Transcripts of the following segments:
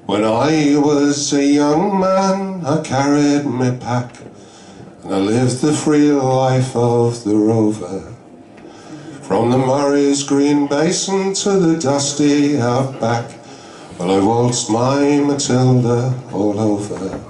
When I was a young man, I carried my pack, and I lived the free life of the rover. From the Murray's green basin to the dusty outback, well, I waltzed my Matilda all over.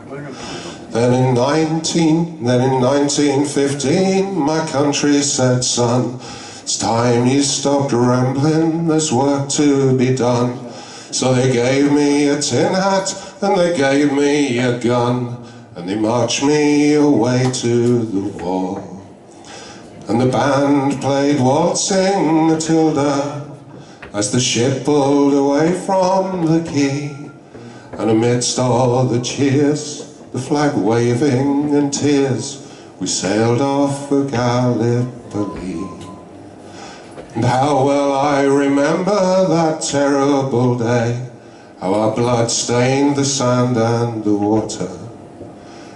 Then in 1915, my country said, son, it's time you stopped rambling, there's work to be done. So they gave me a tin hat and they gave me a gun, and they marched me away to the war. And the band played waltzing Matilda as the ship pulled away from the quay. And amidst all the cheers, the flag waving and tears, we sailed off for Gallipoli. And how well I remember that terrible day, how our blood stained the sand and the water,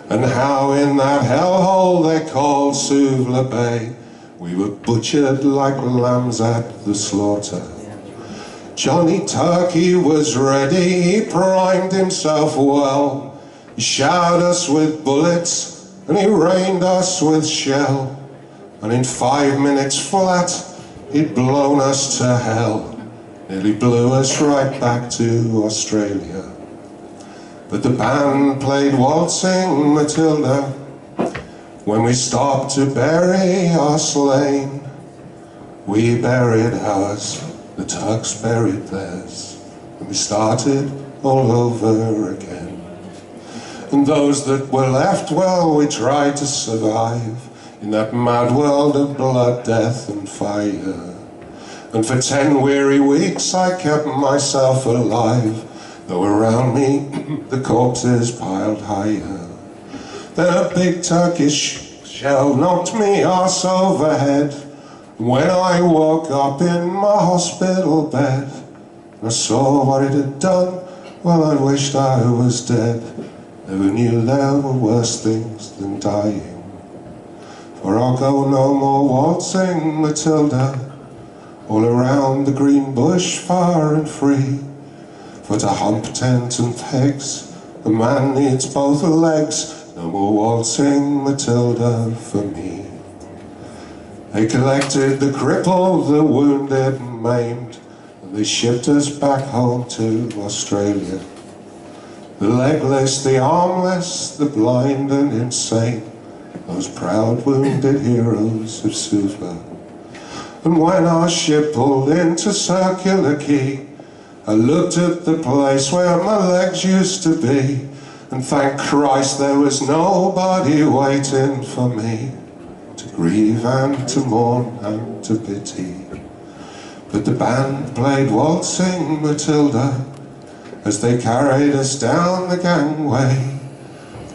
and how in that hellhole they called Suvla Bay, we were butchered like lambs at the slaughter. Johnny Turkey was ready, he primed himself well, he showered us with bullets and he rained us with shell, and in 5 minutes flat he'd blown us to hell, nearly blew us right back to Australia. But the band played waltzing Matilda when we stopped to bury our slain. We buried ours, the Turks buried theirs, and we started all over again. And those that were left, well, we tried to survive in that mad world of blood, death and fire. And for 10 weary weeks I kept myself alive, though around me the corpses piled higher. Then a big Turkish shell knocked me arse overhead. When I woke up in my hospital bed, I saw what it had done, well, I wished I was dead. Never knew there were worse things than dying. For I'll go no more waltzing Matilda all around the green bush far and free. For to hump tent and pegs, a man needs both legs. No more waltzing Matilda for me. They collected the crippled, the wounded and maimed, and they shipped us back home to Australia. The legless, the armless, the blind and insane, those proud wounded heroes of Suvla. And when our ship pulled into Circular Quay, I looked at the place where my legs used to be, and thank Christ there was nobody waiting for me to grieve and to mourn and to pity. But the band played waltzing Matilda as they carried us down the gangway.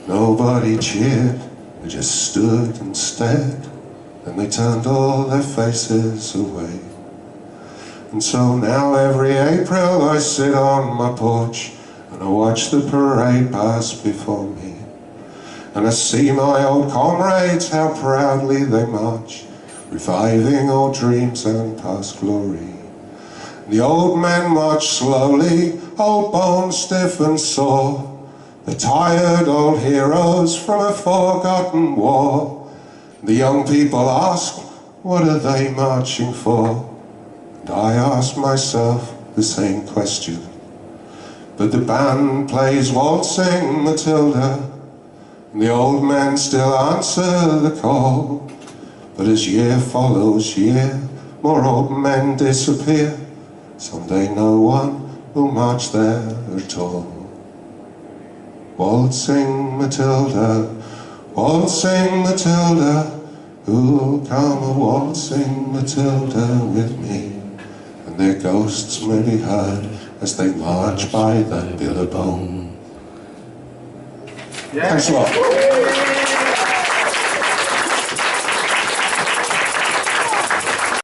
Nobody cheered, they just stood and stared, and they turned all their faces away. And so now every April I sit on my porch and I watch the parade pass before me, and I see my old comrades, how proudly they march, reviving old dreams and past glory. The old men march slowly, old bones stiff and sore, the tired old heroes from a forgotten war. The young people ask, what are they marching for? And I ask myself the same question. But the band plays waltzing Matilda, and the old men still answer the call. But as year follows year, more old men disappear. Someday no one will march there at all. Waltzing Matilda, waltzing Matilda, who'll come a waltzing Matilda with me? And their ghosts may be heard as they march by the billabong. Thanks a lot.